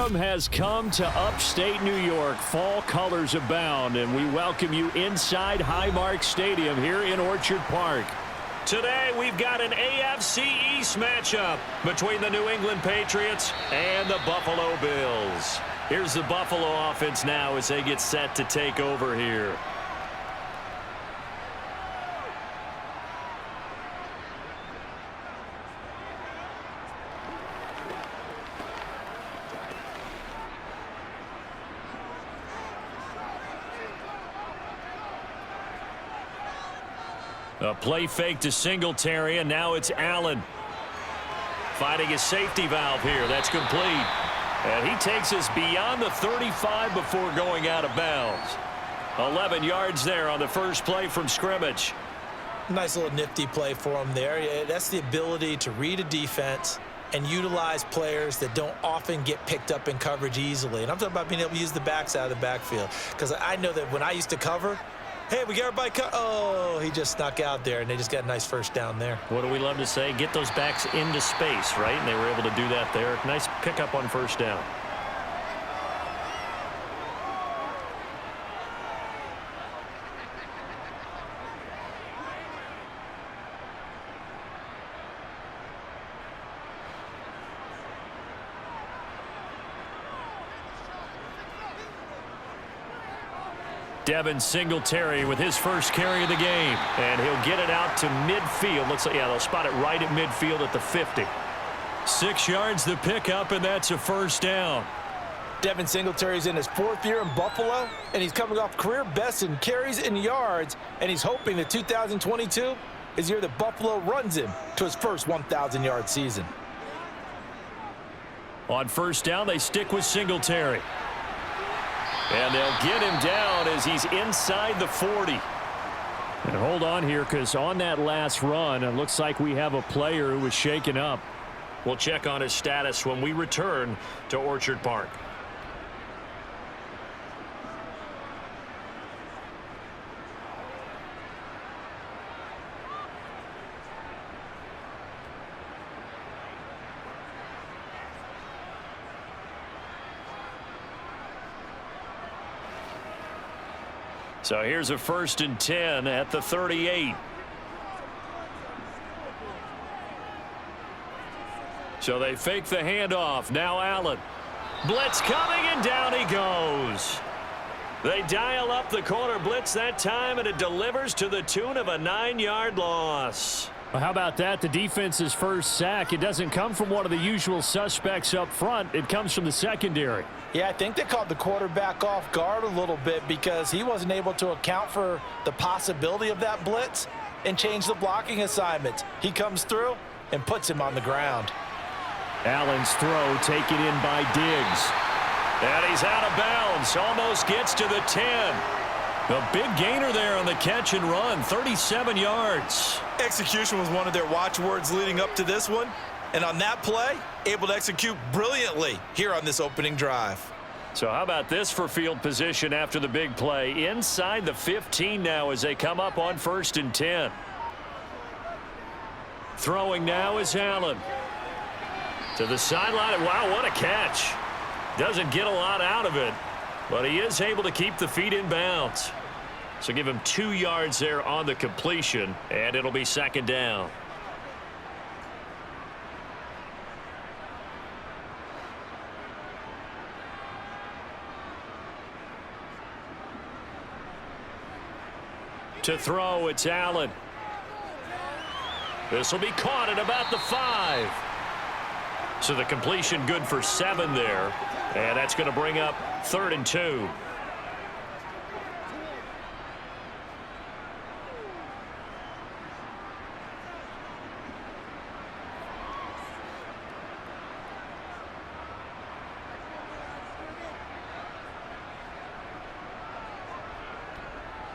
Autumn has come to upstate New York. Fall colors abound, and we welcome you inside Highmark Stadium here in Orchard Park. Today, we've got an AFC East matchup between the New England Patriots and the Buffalo Bills. Here's the Buffalo offense now as they get set to take over here. A play fake to Singletary, and now it's Allen. Finding his safety valve here. That's complete. And he takes us beyond the 35 before going out of bounds. 11 yards there on the first play from scrimmage. Nice little nifty play for him there. That's the ability to read a defense and utilize players that don't often get picked up in coverage easily. And I'm talking about being able to use the backs out of the backfield. Because I know that when I used to cover, hey, we got everybody oh, he just snuck out there, and they just got a nice first down there. What do we love to say? Get those backs into space, right? And they were able to do that there. Nice pickup on first down. Devin Singletary with his first carry of the game. And he'll get it out to midfield. Looks like, yeah, they'll spot it right at midfield at the 50. 6 yards the pickup, and that's a first down. Devin Singletary's in his 4th year in Buffalo, and he's coming off career best in carries and yards, and he's hoping that 2022 is the year that Buffalo runs him to his first 1,000-yard season. On first down, they stick with Singletary. And they'll get him down as he's inside the 40. And hold on here, because on that last run, it looks like we have a player who was shaken up. We'll check on his status when we return to Orchard Park. So here's a 1st and 10 at the 38. So they fake the handoff. Now Allen. Blitz coming, and down he goes. They dial up the corner blitz that time, and it delivers to the tune of a 9-yard loss. Well, how about that? The defense's first sack. It doesn't come from one of the usual suspects up front. It comes from the secondary. Yeah, I think they caught the quarterback off guard a little bit because he wasn't able to account for the possibility of that blitz and change the blocking assignments. He comes through and puts him on the ground. Allen's throw taken in by Diggs. And he's out of bounds. Almost gets to the 10. A big gainer there on the catch and run. 37 yards. Execution was one of their watchwords leading up to this one. And on that play, able to execute brilliantly here on this opening drive. So how about this for field position after the big play? Inside the 15 now as they come up on 1st and 10. Throwing now is Allen. To the sideline. Wow, what a catch. Doesn't get a lot out of it, but he is able to keep the feet in bounds. So give him 2 yards there on the completion, and it'll be 2nd down. To throw, it's Allen. This will be caught at about the 5. So the completion good for 7 there. And that's going to bring up 3rd and 2.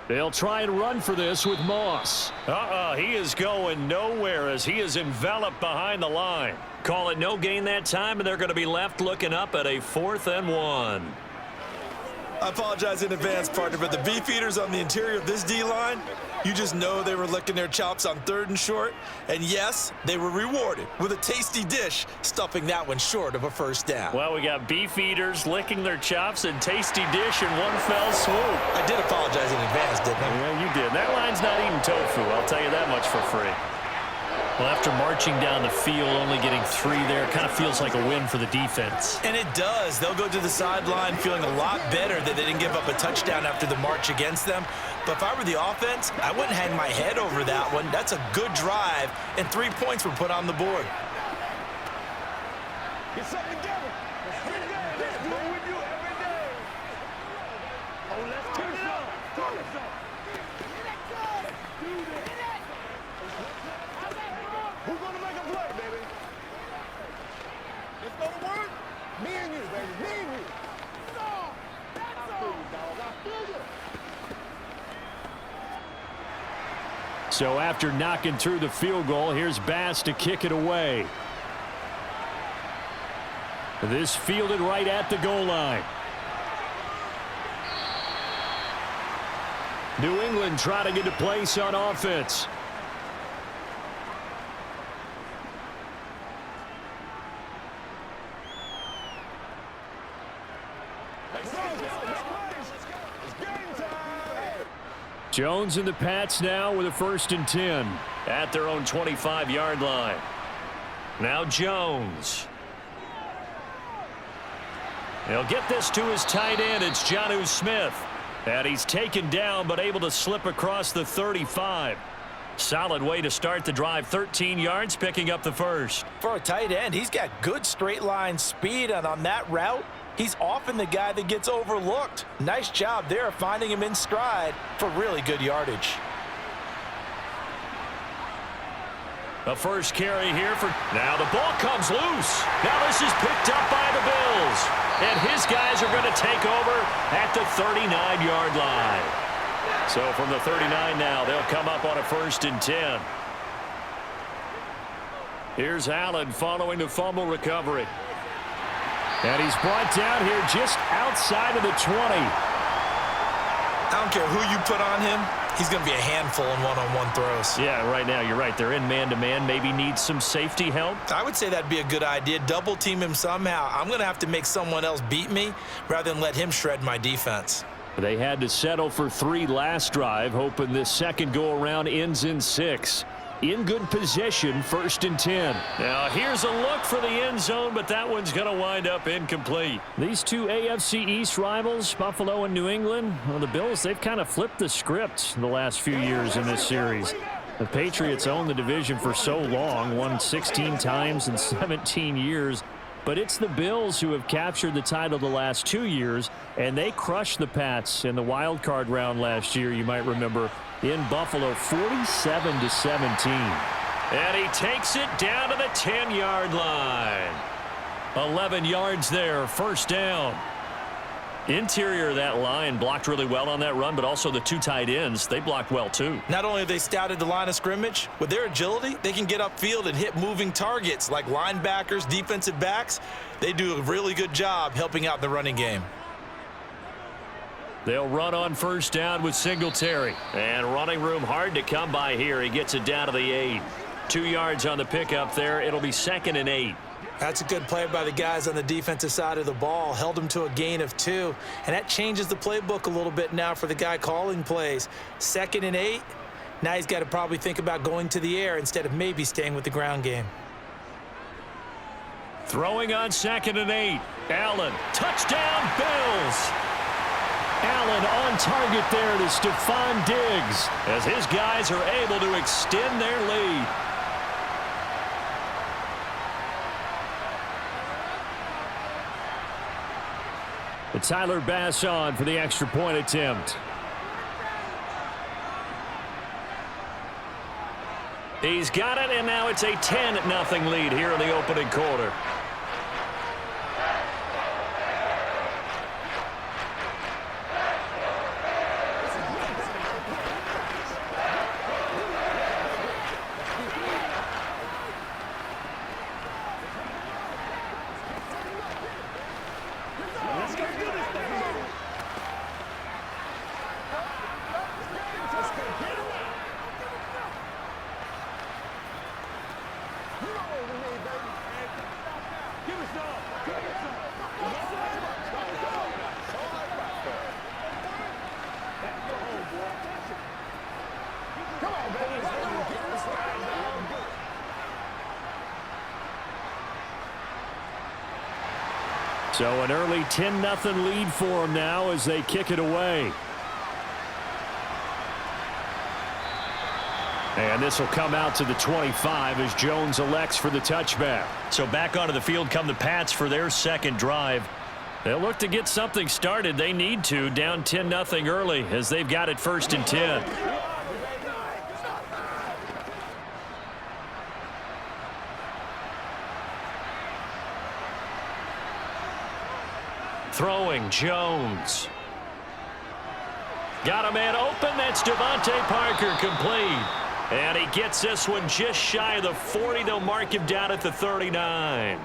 They'll try and run for this with Moss. He is going nowhere as he is enveloped behind the line. Call it no gain that time, and they're going to be left looking up at a 4th and 1. I apologize in advance, partner, but the beefeaters on the interior of this D-line, you just know they were licking their chops on 3rd and short. And yes, they were rewarded with a tasty dish, stuffing that one short of a first down. Well, we got beefeaters licking their chops and tasty dish in one fell swoop. I did apologize in advance, didn't I? Yeah, you did. That line's not eating tofu, I'll tell you that much for free. Well, after marching down the field, only getting 3 there, it kind of feels like a win for the defense. And it does. They'll go to the sideline feeling a lot better that they didn't give up a touchdown after the march against them. But if I were the offense, I wouldn't hang my head over that one. That's a good drive, and 3 points were put on the board. Get something together. Let's do it with you every day. Oh, let's turn it up. Turn it up. Who's gonna make a play, baby? Let's go to work. Me and you, baby. Me and you. I feel you, dog. I feel you. So after knocking through the field goal, here's Bass to kick it away. This fielded right at the goal line. New England trying to get a place on offense. Jones and the Pats now with a 1st and 10 at their own 25-yard line. Now Jones. He'll get this to his tight end. It's Jonnu Smith. And he's taken down but able to slip across the 35. Solid way to start the drive. 13 yards, picking up the first. For a tight end, he's got good straight line speed, and on that route, he's often the guy that gets overlooked. Nice job there finding him in stride for really good yardage. The first carry here for... Now the ball comes loose. Now this is picked up by the Bills. And his guys are going to take over at the 39-yard line. So from the 39 now, they'll come up on a 1st and 10. Here's Allen following the fumble recovery. And he's brought down here just outside of the 20. I don't care who you put on him. He's going to be a handful in one-on-one throws. Yeah, right now, you're right. They're in man-to-man. Maybe needs some safety help. I would say that'd be a good idea. Double team him somehow. I'm going to have to make someone else beat me rather than let him shred my defense. They had to settle for 3 last drive, hoping this second go-around ends in 6. In good position, 1st and 10. Now here's a look for the end zone, but that one's going to wind up incomplete. These two AFC East rivals, Buffalo and New England, well, the Bills, they've kind of flipped the script the last few years in this series. The Patriots owned the division for so long, won 16 times in 17 years. But it's the Bills who have captured the title the last 2 years, and they crushed the Pats in the wild card round last year, you might remember, in Buffalo, 47-17. And he takes it down to the 10-yard line. 11 yards there, 1st down. Interior of that line blocked really well on that run, but also the 2 tight ends, they blocked well too. Not only have they scouted the line of scrimmage, with their agility, they can get upfield and hit moving targets like linebackers, defensive backs. They do a really good job helping out the running game. They'll run on 1st down with Singletary. And running room hard to come by here. He gets it down to the 8. 2 yards on the pickup there. It'll be 2nd and 8. That's a good play by the guys on the defensive side of the ball. Held him to a gain of 2. And that changes the playbook a little bit now for the guy calling plays. 2nd and 8. Now he's got to probably think about going to the air instead of maybe staying with the ground game. Throwing on 2nd and 8. Allen. Touchdown, Bills. Allen on target there to Stephon Diggs as his guys are able to extend their lead. And Tyler Bass on for the extra point attempt. He's got it, and now it's a 10-0 lead here in the opening quarter. So an early 10-0 lead for them now as they kick it away. And this will come out to the 25 as Jones elects for the touchback. So back onto the field come the Pats for their second drive. They'll look to get something started. They need to, down 10-0 early as they've got it 1st and 10. Throwing, Jones. Got a man open. That's Devontae Parker, complete. And he gets this one just shy of the 40. They'll mark him down at the 39.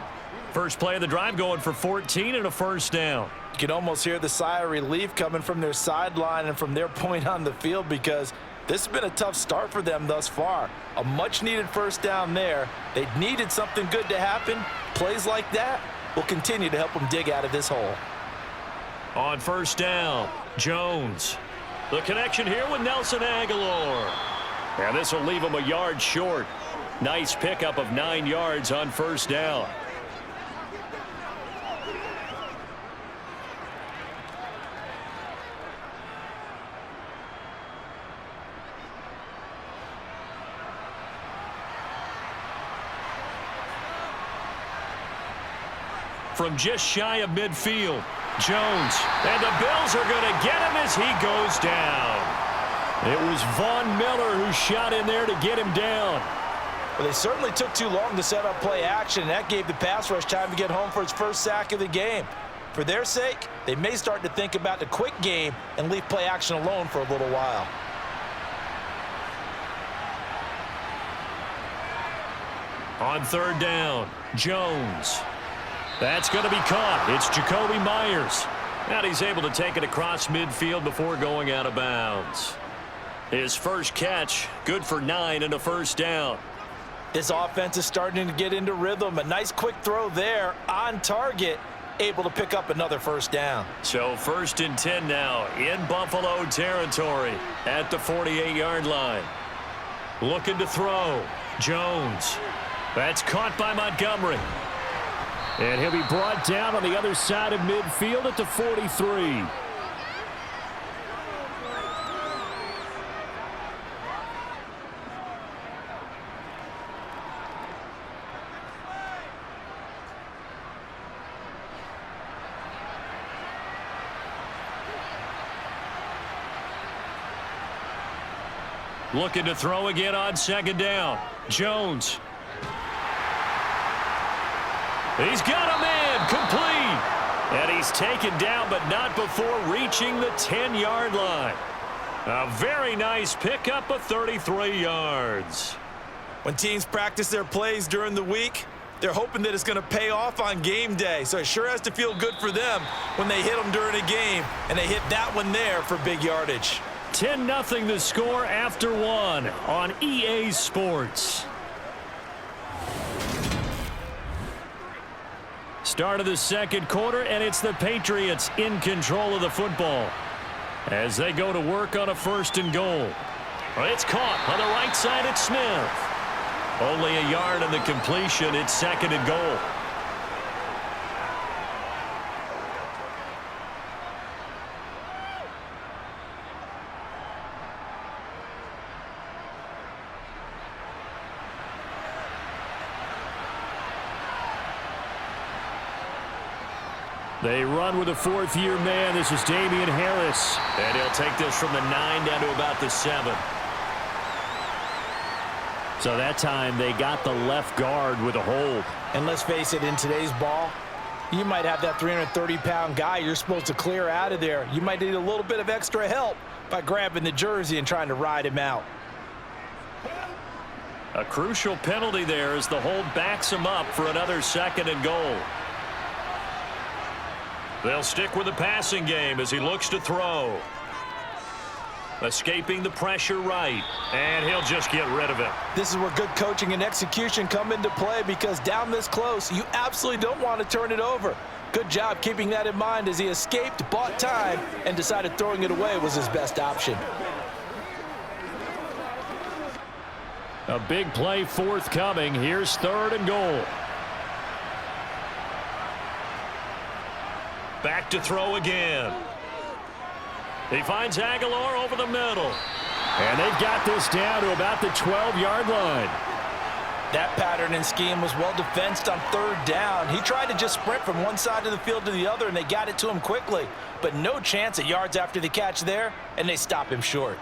First play of the drive going for 14 and a first down. You can almost hear the sigh of relief coming from their sideline and from their point on the field because this has been a tough start for them thus far. A much-needed first down there. They needed something good to happen. Plays like that will continue to help them dig out of this hole. On first down, Jones. The connection here with Nelson Aguilar. And this will leave him a yard short. Nice pickup of 9 yards on first down. From just shy of midfield, Jones. And the Bills are going to get him as he goes down. It was Von Miller who shot in there to get him down. Well, they certainly took too long to set up play action, and that gave the pass rush time to get home for its first sack of the game. For their sake, they may start to think about the quick game and leave play action alone for a little while. On third down, Jones. That's going to be caught. It's Jacoby Myers. And he's able to take it across midfield before going out of bounds. His first catch, good for 9 and a first down. This offense is starting to get into rhythm. A nice quick throw there on target, able to pick up another first down. So 1st and 10 now in Buffalo territory at the 48-yard line. Looking to throw. Jones. That's caught by Montgomery. And he'll be brought down on the other side of midfield at the 43. Looking to throw again on second down. Jones. He's got a man, complete. And he's taken down, but not before reaching the 10-yard line. A very nice pickup of 33 yards. When teams practice their plays during the week, they're hoping that it's going to pay off on game day. So it sure has to feel good for them when they hit them during a game, and they hit that one there for big yardage. 10-0 the score after 1 on EA Sports. Start of the second quarter, and it's the Patriots in control of the football as they go to work on a 1st and goal. It's caught on the right side at Smith. Only a yard on the completion. It's 2nd and goal. They run with a 4th-year man. This is Damian Harris. And he'll take this from the 9 down to about the 7. So that time they got the left guard with a hold. And let's face it, in today's ball, you might have that 330-pound guy you're supposed to clear out of there. You might need a little bit of extra help by grabbing the jersey and trying to ride him out. A crucial penalty there as the hold backs him up for another 2nd and goal. They'll stick with the passing game as he looks to throw. Escaping the pressure right. And he'll just get rid of it. This is where good coaching and execution come into play, because down this close, you absolutely don't want to turn it over. Good job keeping that in mind as he escaped, bought time, and decided throwing it away was his best option. A big play forthcoming. Here's 3rd and goal. Back to throw again. He finds Aguilar over the middle. And they've got this down to about the 12-yard line. That pattern and scheme was well defensed on 3rd down. He tried to just sprint from one side of the field to the other, and they got it to him quickly. But no chance at yards after the catch there, and they stop him short.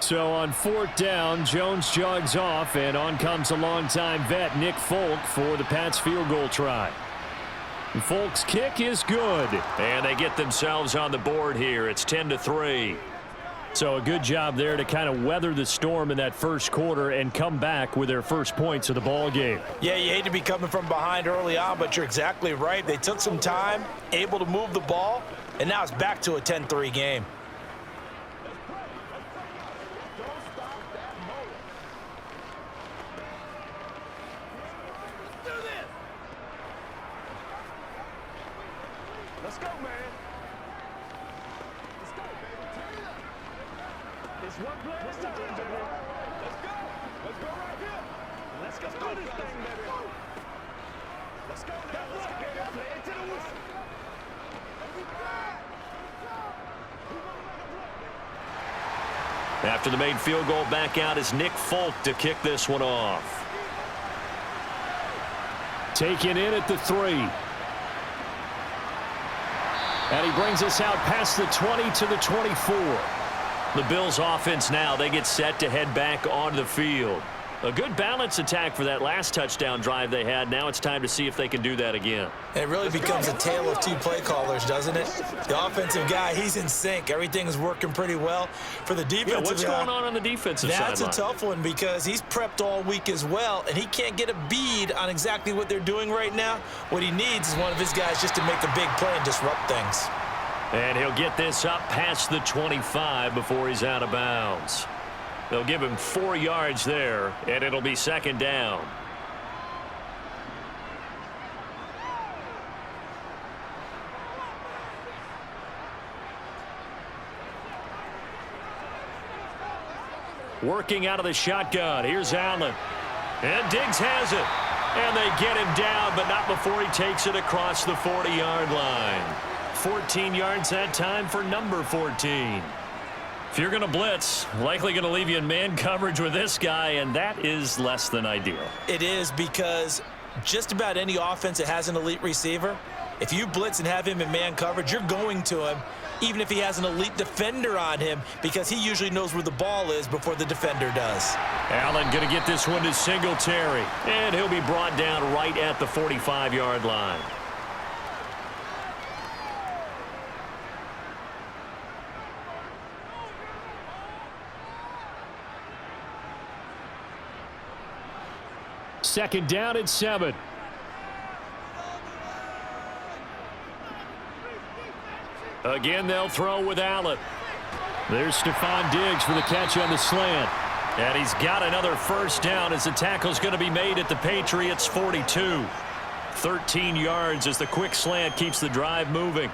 So on 4th down, Jones jogs off, and on comes a longtime vet, Nick Folk, for the Pats field goal try. Folk's kick is good, and they get themselves on the board here. It's 10-3. So a good job there to kind of weather the storm in that first quarter and come back with their first points of the ball game. Yeah, you hate to be coming from behind early on, but you're exactly right. They took some time, able to move the ball, and now it's back to a 10-3 game. Let's go, man. Let's go, baby. Turn it up. It's one play at a time, baby. Let's go. Let's go right here. Let's go do this thing, baby. Let's go now. Let's go, baby. Play it to the whistle. After the made field goal, back out is Nick Folk to kick this one off. Taken in at the 3. And he brings us out past the 20 to the 24. The Bills offense now, they get set to head back onto the field. A good balance attack for that last touchdown drive they had. Now it's time to see if they can do that again. It really becomes a tale of two play callers, doesn't it? The offensive guy, he's in sync. Everything's working pretty well. For the defensive guy, what's going on the defensive side? That's a tough one, because he's prepped all week as well, and he can't get a bead on exactly what they're doing right now. What he needs is one of his guys just to make a big play and disrupt things. And he'll get this up past the 25 before he's out of bounds. They'll give him 4 yards there, and it'll be 2nd down. Working out of the shotgun. Here's Allen. And Diggs has it. And they get him down, but not before he takes it across the 40-yard line. 14 yards that time for number 14. If you're going to blitz, likely going to leave you in man coverage with this guy, and that is less than ideal. It is, because just about any offense that has an elite receiver, if you blitz and have him in man coverage, you're going to him, even if he has an elite defender on him, because he usually knows where the ball is before the defender does. Allen going to get this one to Singletary, and he'll be brought down right at the 45-yard line. Second down at 7. Again, they'll throw with Allen. There's Stephon Diggs for the catch on the slant. And he's got another first down as the tackle's going to be made at the Patriots' 42. 13 yards as the quick slant keeps the drive moving.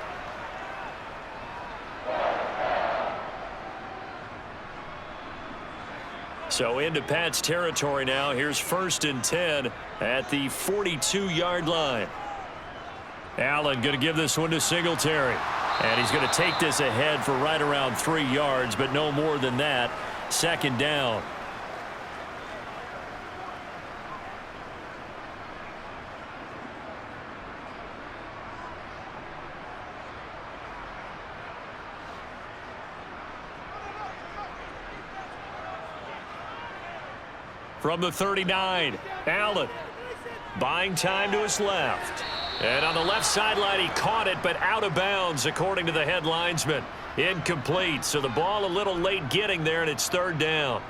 So into Pat's territory now. Here's 1st and 10 at the 42-yard line. Allen going to give this one to Singletary. And he's going to take this ahead for right around 3 yards, but no more than that. 2nd down. From the 39, Allen buying time to his left. And on the left sideline, he caught it, but out of bounds, according to the head linesman. Incomplete, so the ball a little late getting there, and it's 3rd down.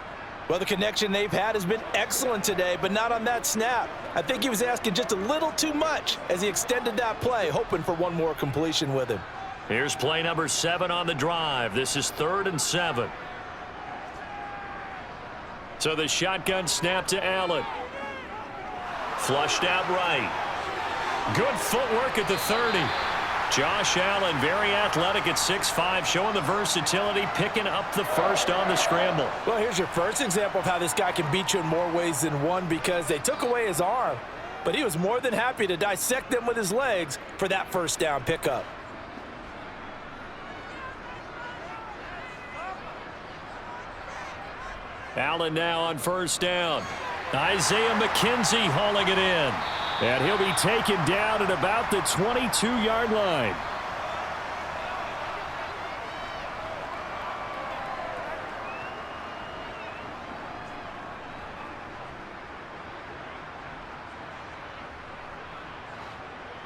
Well, the connection they've had has been excellent today, but not on that snap. I think he was asking just a little too much as he extended that play, hoping for one more completion with him. Here's play number 7 on the drive. This is 3rd and 7. So the shotgun snap to Allen. Flushed out right. Good footwork at the 30. Josh Allen, very athletic at 6'5", showing the versatility, picking up the first on the scramble. Well, here's your first example of how this guy can beat you in more ways than one, because they took away his arm, but he was more than happy to dissect them with his legs for that first down pickup. Allen now on first down. Isaiah McKenzie hauling it in. And he'll be taken down at about the 22-yard line.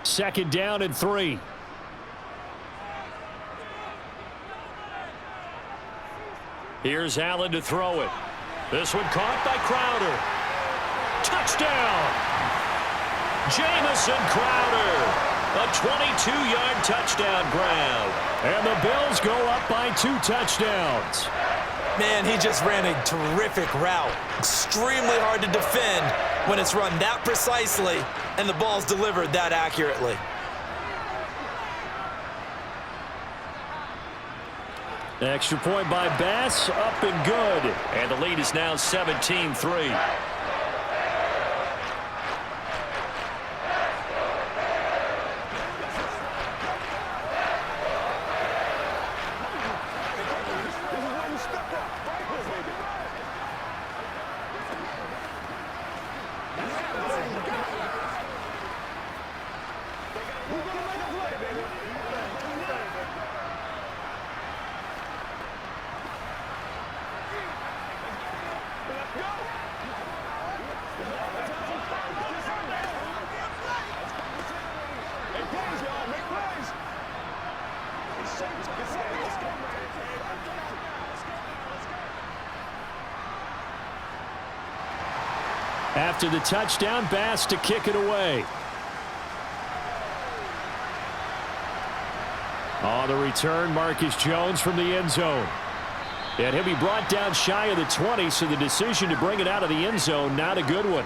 Second down and 3. Here's Allen to throw it. This one caught by Crowder. Touchdown! Jamison Crowder, a 22-yard touchdown grab. And the Bills go up by 2 touchdowns. Man, he just ran a terrific route. Extremely hard to defend when it's run that precisely and the ball's delivered that accurately. Extra point by Bass, up and good. And the lead is now 17-3. After the touchdown, Bass to kick it away. On the return, Marcus Jones from the end zone. And he'll be brought down shy of the 20, so the decision to bring it out of the end zone, not a good one.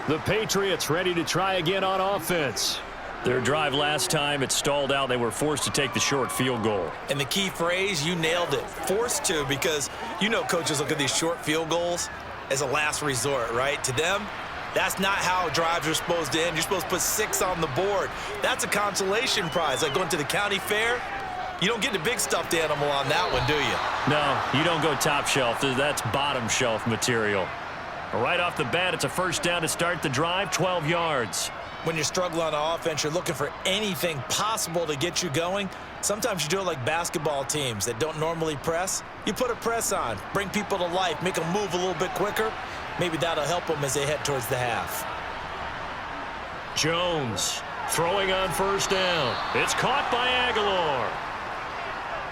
The Patriots ready to try again on offense. Their drive last time, it stalled out. They were forced to take the short field goal. And the key phrase, you nailed it, forced to, because you know coaches look at these short field goals as a last resort, right? To them, that's not how drives are supposed to end. You're supposed to put 6 on the board. That's a consolation prize. Like going to the county fair, you don't get the big stuffed animal on that one, do you? No, you don't go top shelf. That's bottom shelf material. Right off the bat, it's a first down to start the drive, 12 yards. When you're struggling on offense, you're looking for anything possible to get you going. Sometimes you do it like basketball teams that don't normally press. You put a press on, bring people to life, make them move a little bit quicker. Maybe that'll help them as they head towards the half. Jones throwing on first down. It's caught by Aguilar.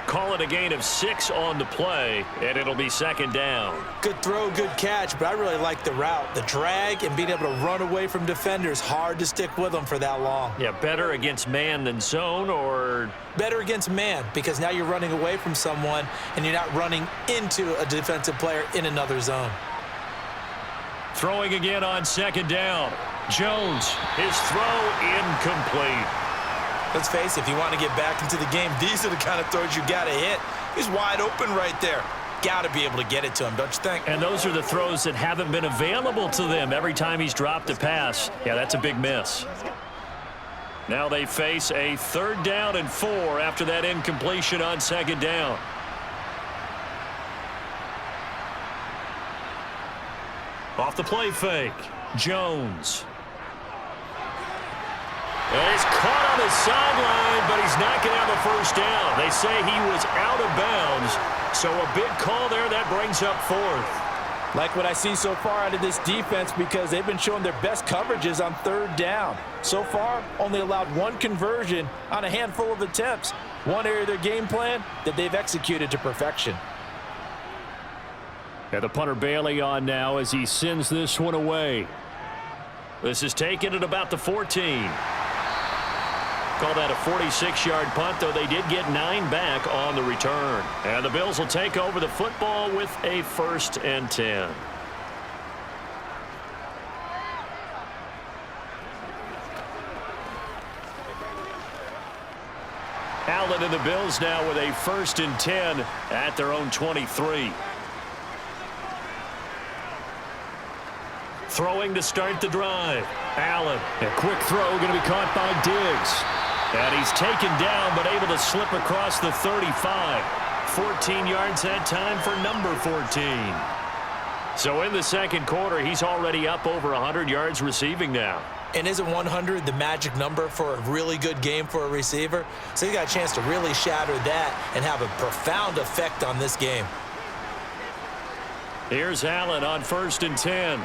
Call it a gain of 6 on the play, and it'll be second down. Good throw, good catch, but I really like the route. The drag and being able to run away from defenders, hard to stick with them for that long. Yeah, better against man than zone, or? Better against man, because now you're running away from someone and you're not running into a defensive player in another zone. Throwing again on second down. Jones, his throw incomplete. Let's face it, if you want to get back into the game, these are the kind of throws you got to hit. He's wide open right there. Got to be able to get it to him, don't you think? And those are the throws that haven't been available to them every time he's dropped a pass. Yeah, that's a big miss. Now they face a 3rd down and 4 after that incompletion on second down. Off the play fake, Jones. And he's caught on the sideline, but he's not going to have a first down. They say he was out of bounds, so a big call there. That brings up 4th. Like what I see so far out of this defense, because they've been showing their best coverages on 3rd down. So far, only allowed 1 conversion on a handful of attempts. One area of their game plan that they've executed to perfection. And the punter Bailey on now as he sends this one away. This is taken at about the 14. call that a 46-yard punt, though they did get 9 back on the return. And the Bills will take over the football with a 1st and 10. Allen and the Bills now with a 1st and 10 at their own 23. Throwing to start the drive. Allen, a quick throw going to be caught by Diggs. And he's taken down but able to slip across the 35. 14 yards that time for number 14. So in the second quarter, he's already up over 100 yards receiving now. And isn't 100 the magic number for a really good game for a receiver? So he got a chance to really shatter that and have a profound effect on this game. Here's Allen on 1st and 10.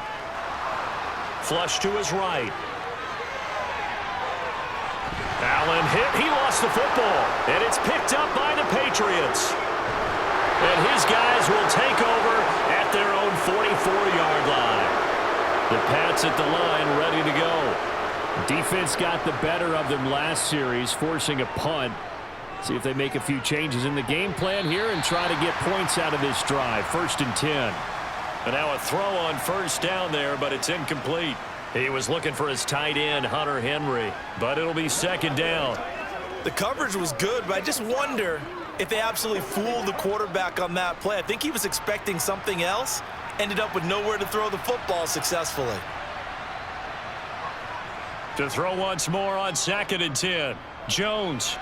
Flush to his right. Allen hit. He lost the football. And it's picked up by the Patriots. And his guys will take over at their own 44-yard line. The Pats at the line ready to go. Defense got the better of them last series, forcing a punt. See if they make a few changes in the game plan here and try to get points out of this drive. 1st and 10. And now a throw on 1st down there, but it's incomplete. He was looking for his tight end, Hunter Henry, but it'll be 2nd down. The coverage was good, but I just wonder if they absolutely fooled the quarterback on that play. I think he was expecting something else. Ended up with nowhere to throw the football successfully. To throw once more on 2nd and 10. Jones.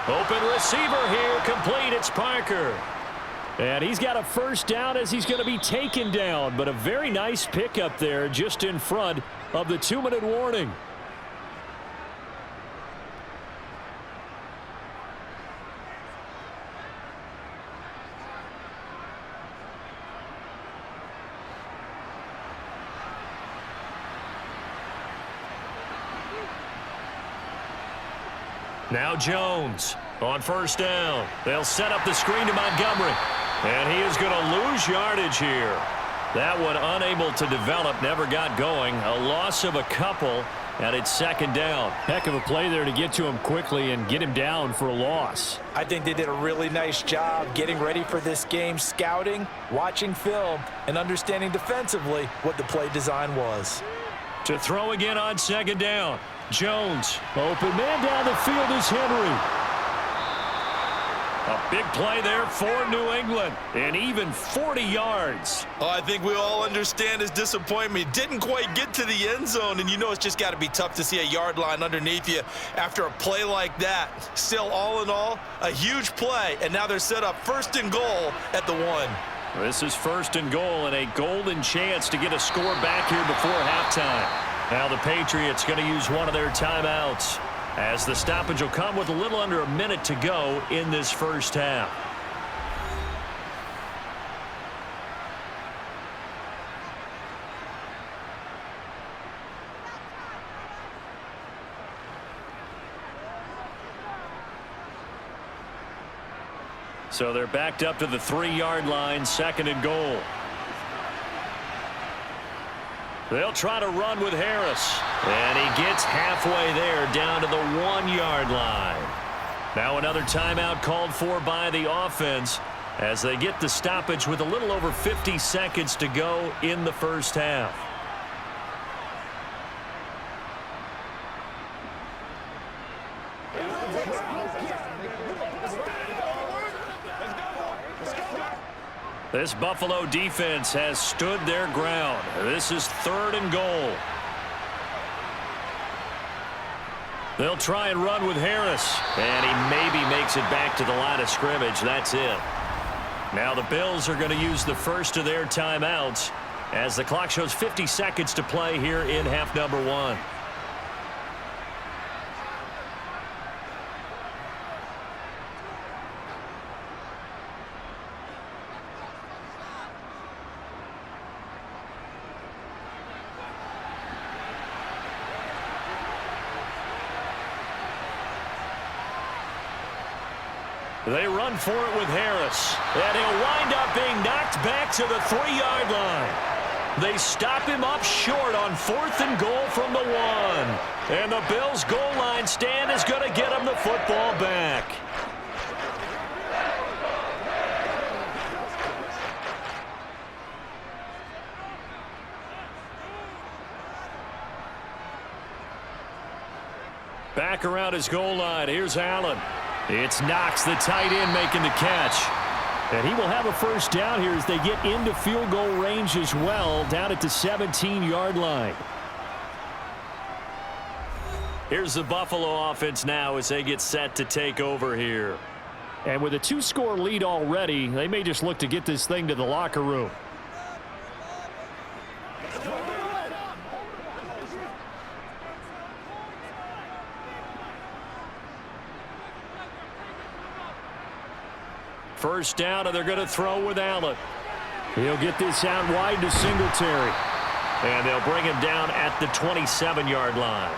Open receiver here, complete. It's Parker. And he's got a 1st down as he's going to be taken down. But a very nice pickup there just in front of the 2-minute warning. Now Jones on 1st down. They'll set up the screen to Montgomery. And he is going to lose yardage here. That one unable to develop, never got going. A loss of a couple, and it's 2nd down. Heck of a play there to get to him quickly and get him down for a loss. I think they did a really nice job getting ready for this game, scouting, watching film, and understanding defensively what the play design was. To throw again on 2nd down. Jones. Open man down the field is Henry. A big play there for New England, and even 40 yards. Oh, I think we all understand his disappointment. He didn't quite get to the end zone, and you know it's just got to be tough to see a yard line underneath you after a play like that. Still, all in all, a huge play, and now they're set up 1st and goal at the 1. This is 1st and goal and a golden chance to get a score back here before halftime. Now the Patriots going to use one of their timeouts, as the stoppage will come with a little under a minute to go in this 1st half. So they're backed up to the 3-yard line, 2nd and goal. They'll try to run with Harris. And he gets halfway there down to the 1-yard line. Now another timeout called for by the offense as they get the stoppage with a little over 50 seconds to go in the 1st half. This Buffalo defense has stood their ground. This is 3rd and goal. They'll try and run with Harris. And he maybe makes it back to the line of scrimmage. That's it. Now the Bills are going to use the 1st of their timeouts as the clock shows 50 seconds to play here in half number 1. They run for it with Harris. And he'll wind up being knocked back to the 3-yard line. They stop him up short on 4th and goal from the 1. And the Bills' goal line stand is going to get them the football back. Back around his goal line. Here's Allen. It's Knox, the tight end, making the catch. And he will have a first down here as they get into field goal range as well, down at the 17-yard line. Here's the Buffalo offense now as they get set to take over here. And with a 2-score lead already, they may just look to get this thing to the locker room. First down, and they're going to throw with Allen. He'll get this out wide to Singletary. And they'll bring him down at the 27-yard line.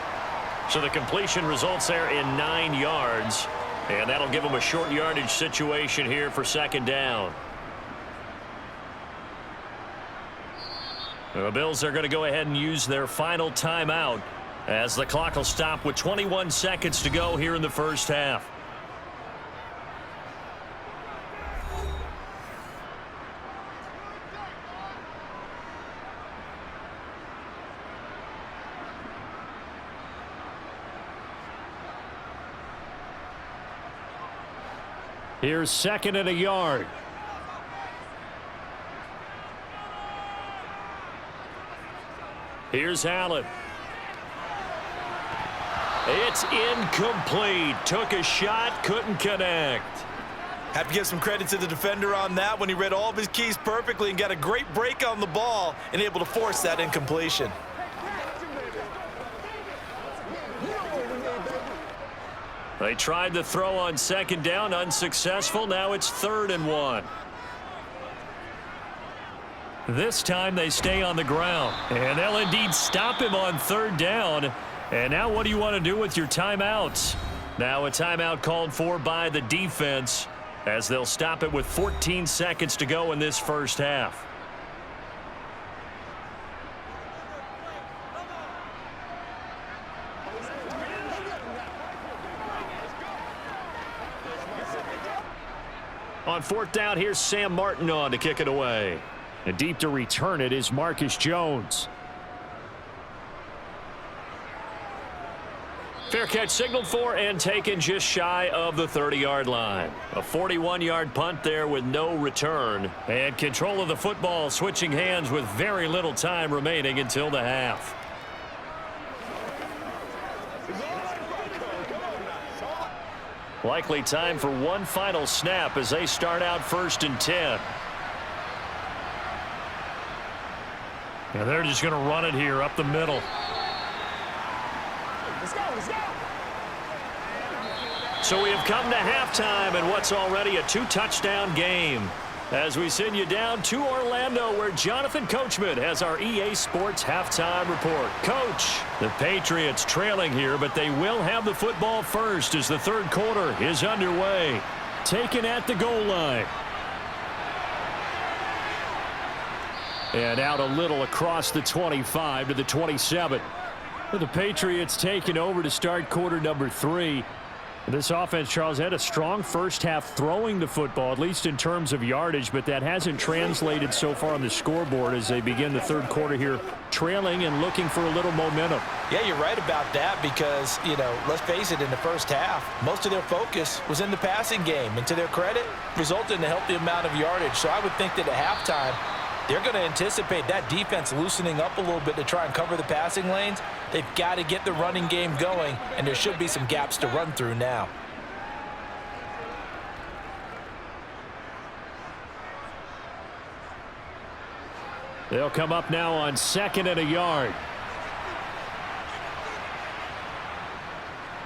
So the completion results there in 9 yards. And that'll give them a short yardage situation here for second down. The Bills are going to go ahead and use their final timeout as the clock will stop with 21 seconds to go here in the first half. Here's second and a yard. Here's Allen. It's incomplete. Took a shot, couldn't connect. Have to give some credit to the defender on that when he read all of his keys perfectly and got a great break on the ball and able to force that incompletion. They tried the throw on second down, unsuccessful. Now it's 3rd and 1. This time they stay on the ground, and they'll indeed stop him on 3rd down. And now what do you want to do with your timeouts? Now a timeout called for by the defense as they'll stop it with 14 seconds to go in this first half. On 4th down, here's Sam Martin on to kick it away. And deep to return it is Marcus Jones. Fair catch signaled for and taken just shy of the 30-yard line. A 41-yard punt there with no return. And control of the football switching hands with very little time remaining until the half. Likely time for one final snap as they start out 1st and 10. And they're just going to run it here up the middle. Let's go, let's go. So we have come to halftime in what's already a 2-touchdown game. As we send you down to Orlando, where Jonathan Coachman has our EA Sports halftime report. Coach, the Patriots trailing here, but they will have the football first as the 3rd quarter is underway. Taken at the goal line. And out a little across the 25 to the 27. The Patriots taking over to start quarter number 3. This offense, Charles, had a strong first half throwing the football, at least in terms of yardage, but that hasn't translated so far on the scoreboard as they begin the 3rd quarter here, trailing and looking for a little momentum. Yeah, you're right about that because, let's face it, in the first half, most of their focus was in the passing game. And to their credit, resulted in a healthy amount of yardage. So I would think that at halftime, they're going to anticipate that defense loosening up a little bit to try and cover the passing lanes. They've got to get the running game going, and there should be some gaps to run through now. They'll come up now on 2nd and a yard.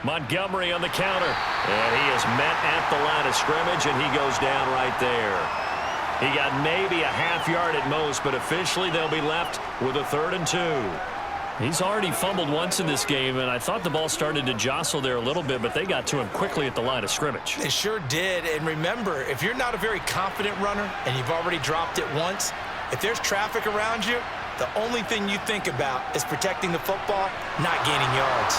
Montgomery on the counter. And he is met at the line of scrimmage, and he goes down right there. He got maybe a half yard at most, but officially they'll be left with a 3rd and 2. He's already fumbled once in this game, and I thought the ball started to jostle there a little bit, but they got to him quickly at the line of scrimmage. They sure did. And remember, if you're not a very confident runner and you've already dropped it once, if there's traffic around you, The only thing you think about is protecting the football, not gaining yards.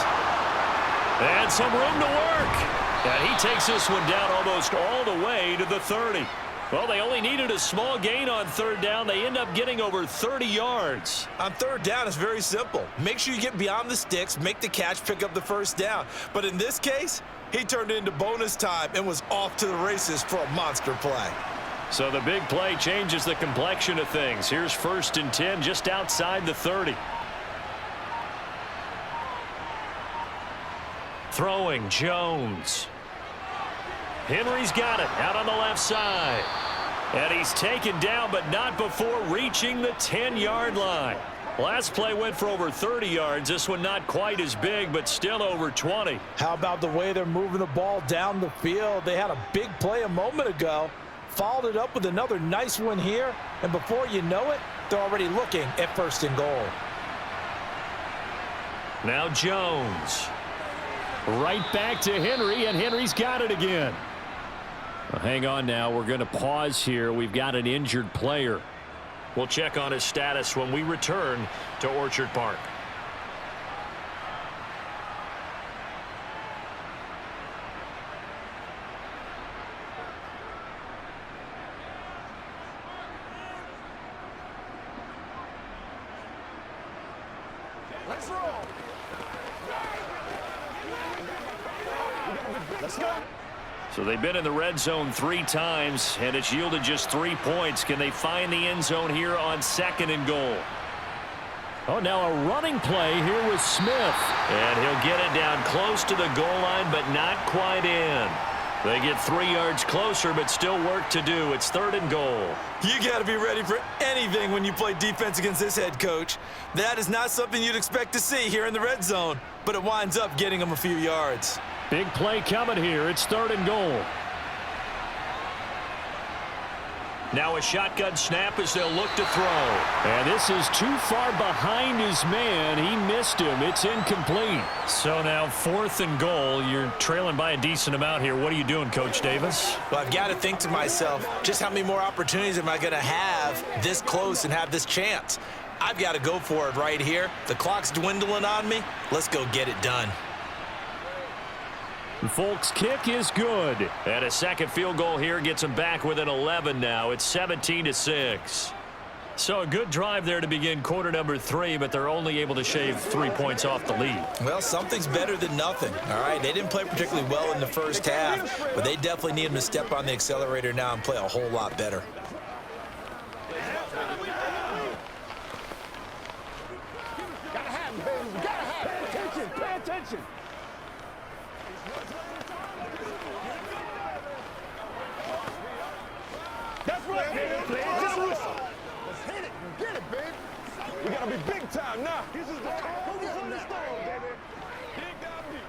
And some room to work. And he takes this one down almost all the way to the 30. Well, they only needed a small gain on third down. They end up getting over 30 yards. On third down, it's very simple. Make sure you get beyond the sticks, make the catch, pick up the first down. But in this case, he turned it into bonus time and was off to the races for a monster play. So the big play changes the complexion of things. Here's 1st and 10 just outside the 30. Throwing Jones. Henry's got it out on the left side. And he's taken down, but not before reaching the 10-yard line. Last play went for over 30 yards. This one not quite as big, but still over 20. How about the way they're moving the ball down the field? They had a big play a moment ago, followed it up with another nice one here, and before you know it, they're already looking at 1st and goal. Now Jones. Right back to Henry, and Henry's got it again. Well, hang on now. We're going to pause here. We've got an injured player. We'll check on his status when we return to Orchard Park. Let's roll. Let's go. So they've been in the red zone 3 times, and it's yielded just 3 points. Can they find the end zone here on 2nd and goal? Oh, now a running play here with Smith. And he'll get it down close to the goal line, but not quite in. They get 3 yards closer, but still work to do. It's 3rd and goal. You got to be ready for anything when you play defense against this head coach. That is not something you'd expect to see here in the red zone, but it winds up getting them a few yards. Big play coming here. It's 3rd and goal. Now a shotgun snap as they'll look to throw. And this is too far behind his man. He missed him. It's incomplete. So now 4th and goal. You're trailing by a decent amount here. What are you doing, Coach Davis? Well, I've got to think to myself, just how many more opportunities am I going to have this close and have this chance? I've got to go for it right here. The clock's dwindling on me. Let's go get it done. Folk's kick is good. And a second field goal here gets him back within 11 now. It's 17-6. So a good drive there to begin quarter number 3, but they're only able to shave 3 points off the lead. Well, something's better than nothing, all right? They didn't play particularly well in the first half, but they definitely need him to step on the accelerator now and play a whole lot better. Gotta have it, baby. Gotta have it. Pay attention. Pay attention. That's right, baby. Just whistle. Let's hit it and get it, baby. We gotta be big time now. This is the focus on the storm, baby. Big down deep.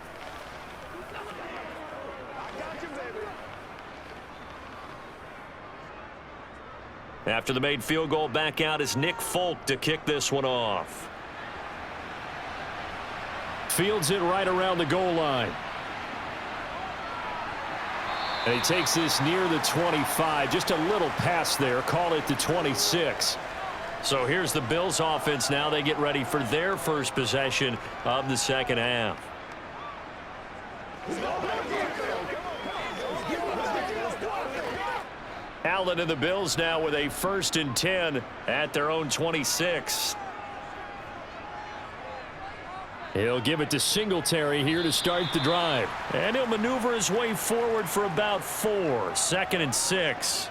I got you, baby. After the made field goal, back out is Nick Folk to kick this one off. Fields it right around the goal line. And he takes this near the 25. Just a little pass there. Call it the 26. So here's the Bills offense now. They get ready for their first possession of the second half. Allen and the Bills now with a 1st and 10 at their own 26. He'll give it to Singletary here to start the drive. And he'll maneuver his way forward for about 4. 2nd and 6.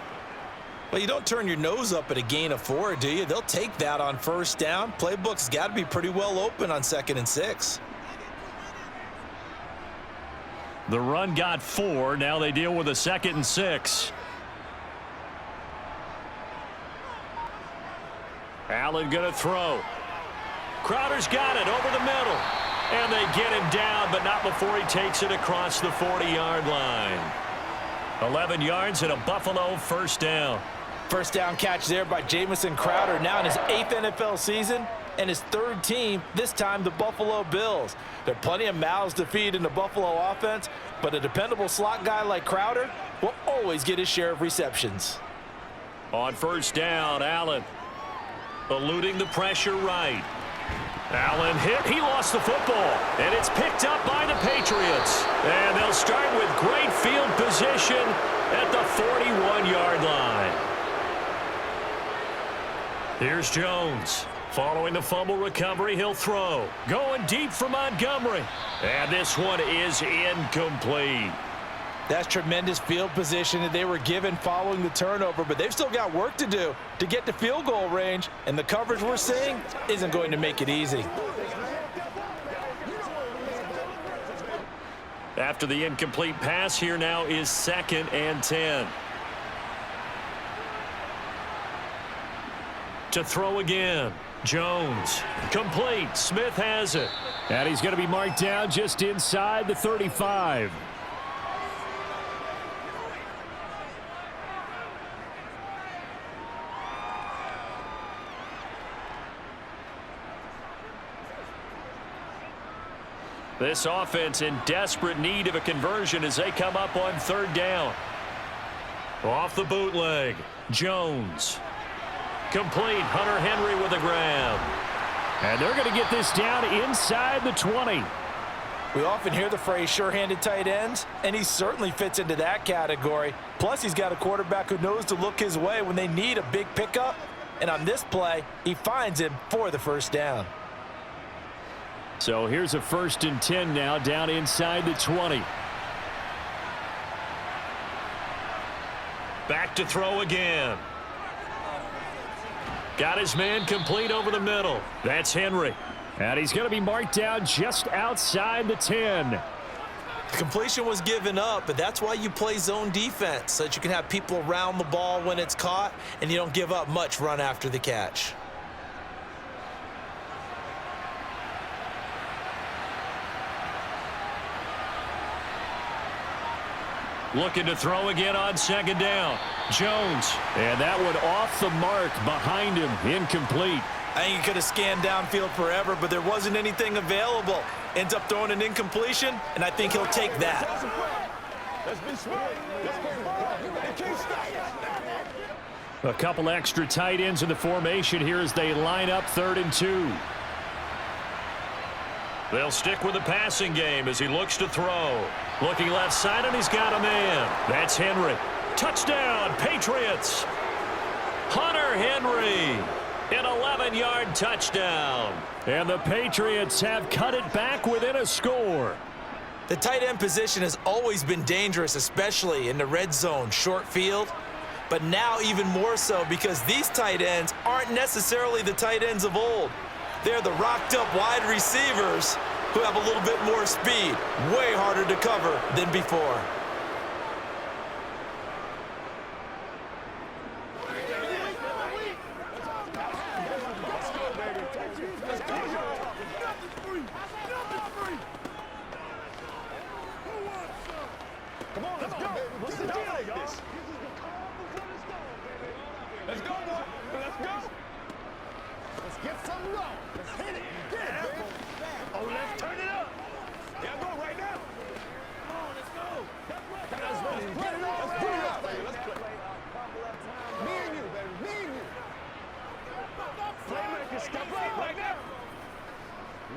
Well, you don't turn your nose up at a gain of 4, do you? They'll take that on first down. Playbook's got to be pretty well open on 2nd and 6. The run got 4. Now they deal with a 2nd and 6. Allen going to throw. Crowder's got it over the middle. And they get him down, but not before he takes it across the 40-yard line. 11 yards and a Buffalo first down. First down catch there by Jamison Crowder, now in his 8th NFL season and his 3rd team, this time the Buffalo Bills. There are plenty of mouths to feed in the Buffalo offense, but a dependable slot guy like Crowder will always get his share of receptions. On first down, Allen Eluding the pressure right. Allen hit. He lost the football. And it's picked up by the Patriots. And they'll start with great field position at the 41-yard line. Here's Jones. Following the fumble recovery, he'll throw. Going deep for Montgomery. And this one is incomplete. That's tremendous field position that they were given following the turnover, but they've still got work to do to get to field goal range, and the coverage we're seeing isn't going to make it easy. After the incomplete pass, here now is 2nd and 10. To throw again. Jones. Complete. Smith has it. And he's going to be marked down just inside the 35. This offense in desperate need of a conversion as they come up on 3rd down. Off the bootleg. Jones. Complete. Hunter Henry with a grab. And they're going to get this down inside the 20. We often hear the phrase sure-handed tight ends, and he certainly fits into that category. Plus, he's got a quarterback who knows to look his way when they need a big pickup. And on this play, he finds him for the 1st down. So here's a 1st and 10 now down inside the 20. Back to throw again. Got his man complete over the middle. That's Henry. And he's going to be marked down just outside the 10. The completion was given up, but that's why you play zone defense, so that you can have people around the ball when it's caught, and you don't give up much run after the catch. Looking to throw again on 2nd down. Jones. And that one off the mark behind him. Incomplete. I think he could have scanned downfield forever, but there wasn't anything available. Ends up throwing an incompletion, and I think he'll take that. A couple extra tight ends in the formation here as they line up 3rd and 2. They'll stick with the passing game as he looks to throw. Looking left side, and he's got a man. That's Henry. Touchdown, Patriots. Hunter Henry. An 11-yard touchdown. And the Patriots have cut it back within a score. The tight end position has always been dangerous, especially in the red zone, short field. But now even more so because these tight ends aren't necessarily the tight ends of old. They're the rocked-up wide receivers who have a little bit more speed, way harder to cover than before. Come on, let's go. What's the deal, y'all? Let's go, boy. Let's go. Let's get some love. Let's hit it. Get it, baby. Oh, let's turn it up. Yeah, go right now. Come on, let's go. Let's play it all. Let's put it up, baby. Let's play. Me and you, baby. Me and you. Playmaker, step up right now.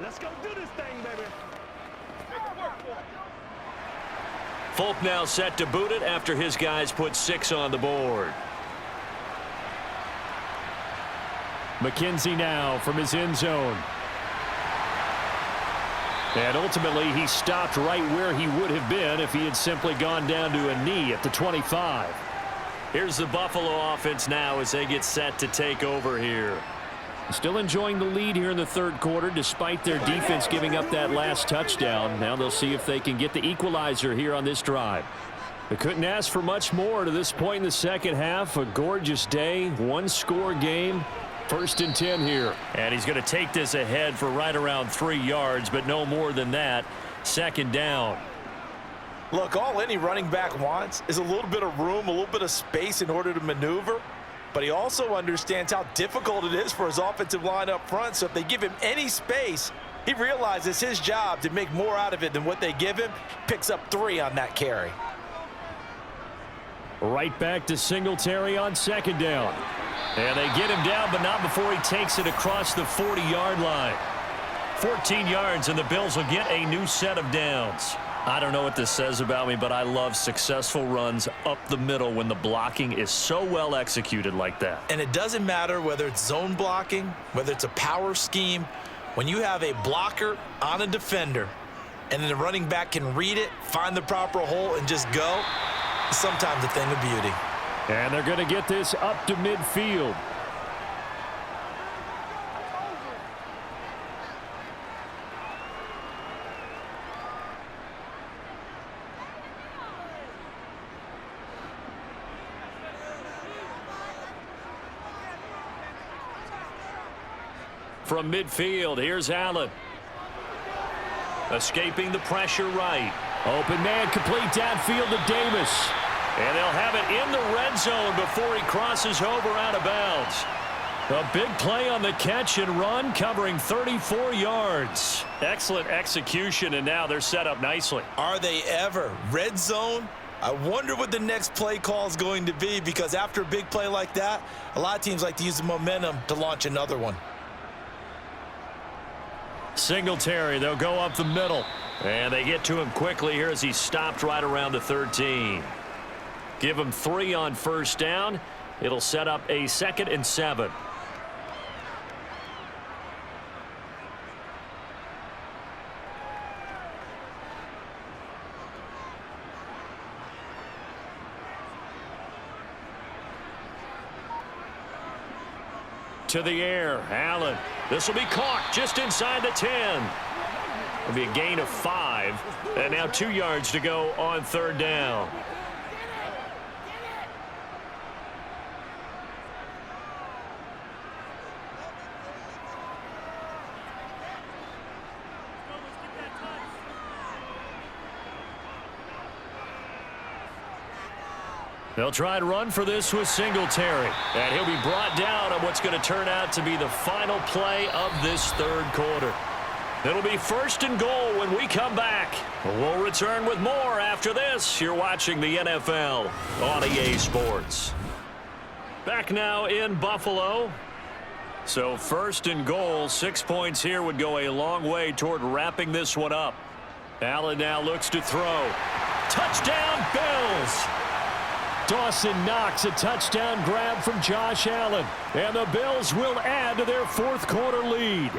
Let's go do this thing, baby. Make it work for it. Folk now set to boot it after his guys put 6 on the board. McKenzie now from his end zone. And ultimately, he stopped right where he would have been if he had simply gone down to a knee at the 25. Here's the Buffalo offense now as they get set to take over here. Still enjoying the lead here in the 3rd quarter despite their defense giving up that last touchdown. Now they'll see if they can get the equalizer here on this drive. They couldn't ask for much more to this point in the 2nd half. A gorgeous day, 1-score game. 1st and 10 here. And he's going to take this ahead for right around 3 yards, but no more than that. 2nd down. Look, all any running back wants is a little bit of room, a little bit of space in order to maneuver. But he also understands how difficult it is for his offensive line up front. So if they give him any space, he realizes his job to make more out of it than what they give him. Picks up 3 on that carry. Right back to Singletary on 2nd down. And they get him down, but not before he takes it across the 40-yard line. 14 yards, and the Bills will get a new set of downs. I don't know what this says about me, but I love successful runs up the middle when the blocking is so well executed like that. And it doesn't matter whether it's zone blocking, whether it's a power scheme. When you have a blocker on a defender and then the running back can read it, find the proper hole, and just go, it's sometimes a thing of beauty. And they're going to get this up to midfield. From midfield, here's Allen. Escaping the pressure right. Open man, complete downfield to Davis. And they'll have it in the red zone before he crosses over out of bounds. A big play on the catch and run, covering 34 yards. Excellent execution, and now they're set up nicely. Are they ever? Red zone? I wonder what the next play call is going to be, because after a big play like that, a lot of teams like to use the momentum to launch another one. Singletary, they'll go up the middle. And they get to him quickly here as he stopped right around the 13. Give him 3 on first down. It'll set up a 2nd and 7. To the air, Allen. This will be caught just inside the 10. It'll be a gain of 5. And now 2 yards to go on third down. They'll try to run for this with Singletary. And he'll be brought down on what's going to turn out to be the final play of this third quarter. It'll be 1st and goal when we come back. We'll return with more after this. You're watching the NFL on EA Sports. Back now in Buffalo. So 1st and goal, 6 points here would go a long way toward wrapping this one up. Allen now looks to throw. Touchdown, Bills! Dawson Knox, a touchdown grab from Josh Allen. And the Bills will add to their 4th quarter lead.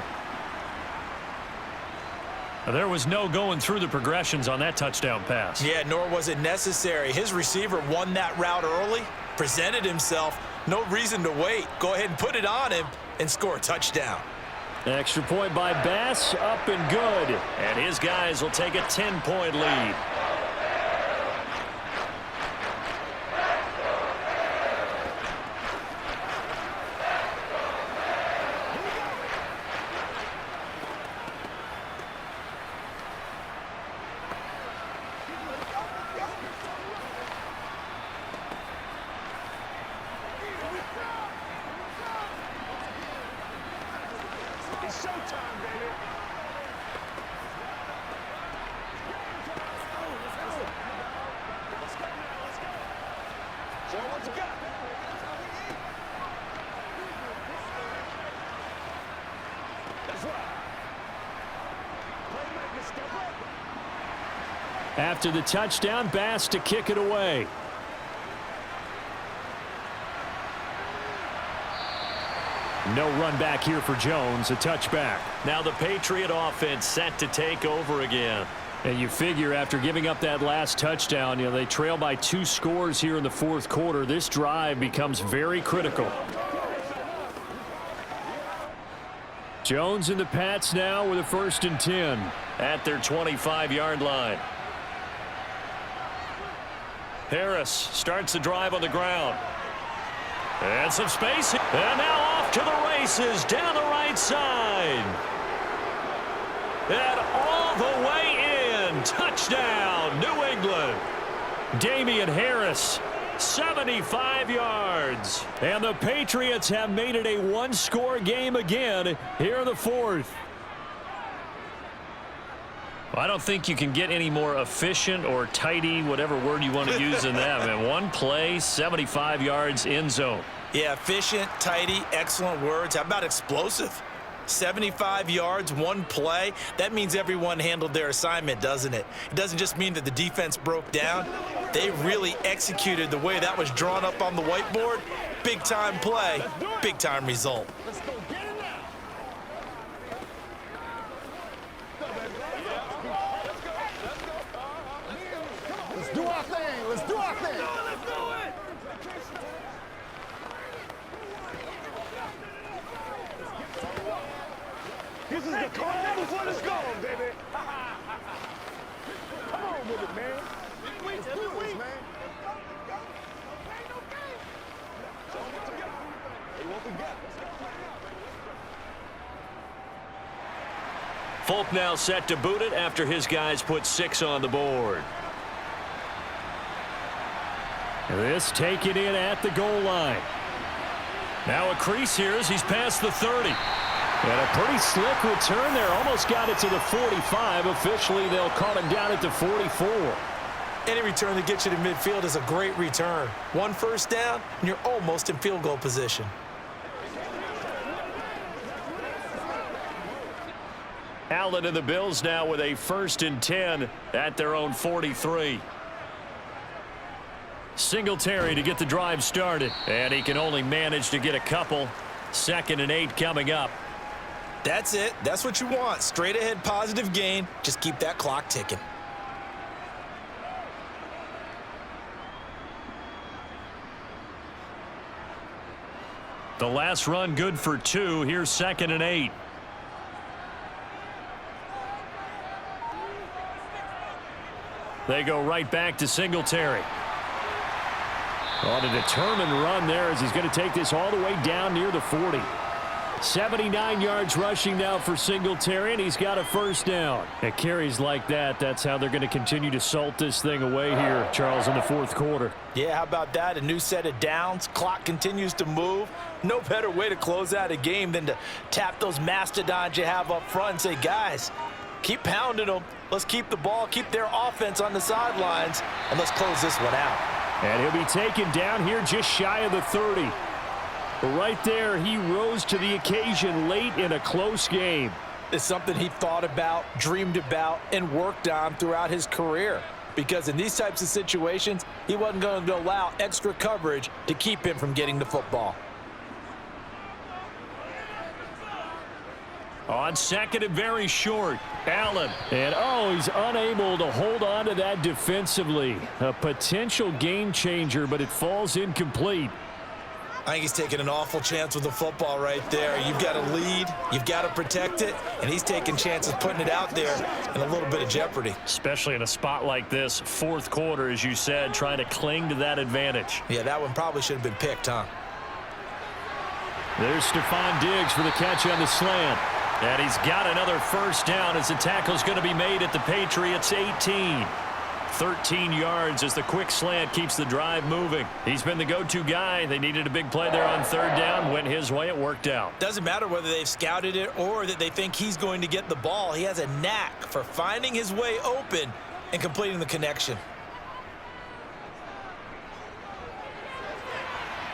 There was no going through the progressions on that touchdown pass. Yeah, nor was it necessary. His receiver won that route early, presented himself. No reason to wait. Go ahead and put it on him and score a touchdown. Extra point by Bass, up and good. And his guys will take a 10-point lead. It's showtime, baby. Let's go now, let's go. Show what you got. That's right. Playmaker, step up. After the touchdown, Bass to kick it away. No run back here for Jones, a touchback. Now the Patriot offense set to take over again. And you figure after giving up that last touchdown, they trail by 2 scores here in the 4th quarter. This drive becomes very critical. Jones and the Pats now with a 1st and 10 at their 25-yard line. Harris starts the drive on the ground. And some space. And now off to the races down the right side. And all the way in. Touchdown, New England. Damian Harris, 75 yards. And the Patriots have made it a 1-score game again here in the 4th. I don't think you can get any more efficient or tidy, whatever word you want to use in that. Man, 1 play, 75 yards, end zone. Yeah, efficient, tidy, excellent words. How about explosive? 75 yards, one play. That means everyone handled their assignment, doesn't it? It doesn't just mean that the defense broke down. They really executed the way that was drawn up on the whiteboard. Big-time play, big-time result. Let's go get it now. Let's do our thing. Let's do our thing. Let's do it. This is the call before the storm, baby. Come on with it, man. Let's do this, man. Folk now set to boot it after his guys put 6 on the board. This taken in at the goal line. Now a crease here as he's past the 30. And a pretty slick return there. Almost got it to the 45. Officially, they'll call him down at the 44. Any return that gets you to midfield is a great return. One first down, and you're almost in field goal position. Allen and the Bills now with a 1st and 10 at their own 43. Singletary to get the drive started. And he can only manage to get a couple. 2nd and 8 coming up. That's it. That's what you want. Straight ahead positive gain. Just keep that clock ticking. The last run good for 2. Here's 2nd and 8. They go right back to Singletary. On a determined run there as he's going to take this all the way down near the 40. 79 yards rushing now for Singletary, and he's got a 1st down. At carries like that, that's how they're going to continue to salt this thing away here, Charles, in the 4th quarter. Yeah, how about that? A new set of downs. Clock continues to move. No better way to close out a game than to tap those mastodons you have up front and say, guys, keep pounding them. Let's keep the ball, keep their offense on the sidelines, and let's close this one out. And he'll be taken down here just shy of the 30. But right there, he rose to the occasion late in a close game. It's something he thought about, dreamed about, and worked on throughout his career. Because in these types of situations, he wasn't going to allow extra coverage to keep him from getting the football. On 2nd and very short, Allen. And he's unable to hold on to that defensively. A potential game changer, but it falls incomplete. I think he's taking an awful chance with the football right there. You've got to lead, you've got to protect it, and he's taking chances putting it out there in a little bit of jeopardy. Especially in a spot like this, 4th quarter, as you said, trying to cling to that advantage. Yeah, that one probably should have been picked, huh? There's Stephon Diggs for the catch on the slant. And he's got another 1st down as the tackle's going to be made at the Patriots' 18. 13 yards as the quick slant keeps the drive moving. He's been the go-to guy. They needed a big play there on 3rd down. Went his way. It worked out. Doesn't matter whether they've scouted it or that they think he's going to get the ball. He has a knack for finding his way open and completing the connection.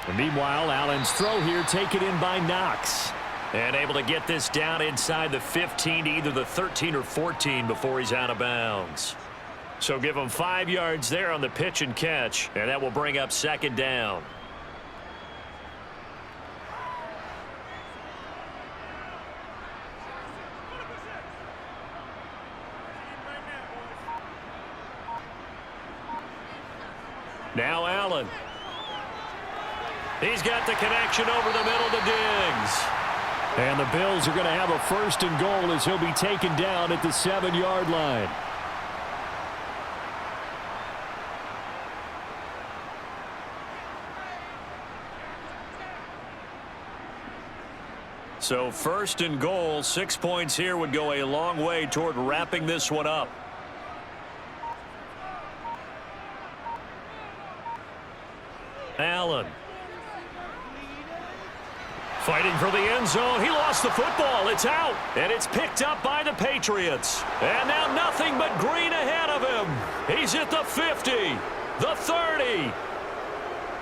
And meanwhile, Allen's throw here taken in by Knox. And able to get this down inside the 15 to either the 13 or 14 before he's out of bounds. So give him 5 yards there on the pitch and catch, and that will bring up 2nd down. Now Allen. He's got the connection over the middle to Diggs. And the Bills are going to have a 1st and goal as he'll be taken down at the 7-yard line. So 1st and goal, 6 points here would go a long way toward wrapping this one up. Allen. Fighting for the end zone. He lost the football. It's out. And it's picked up by the Patriots. And now nothing but green ahead of him. He's at the 50, the 30,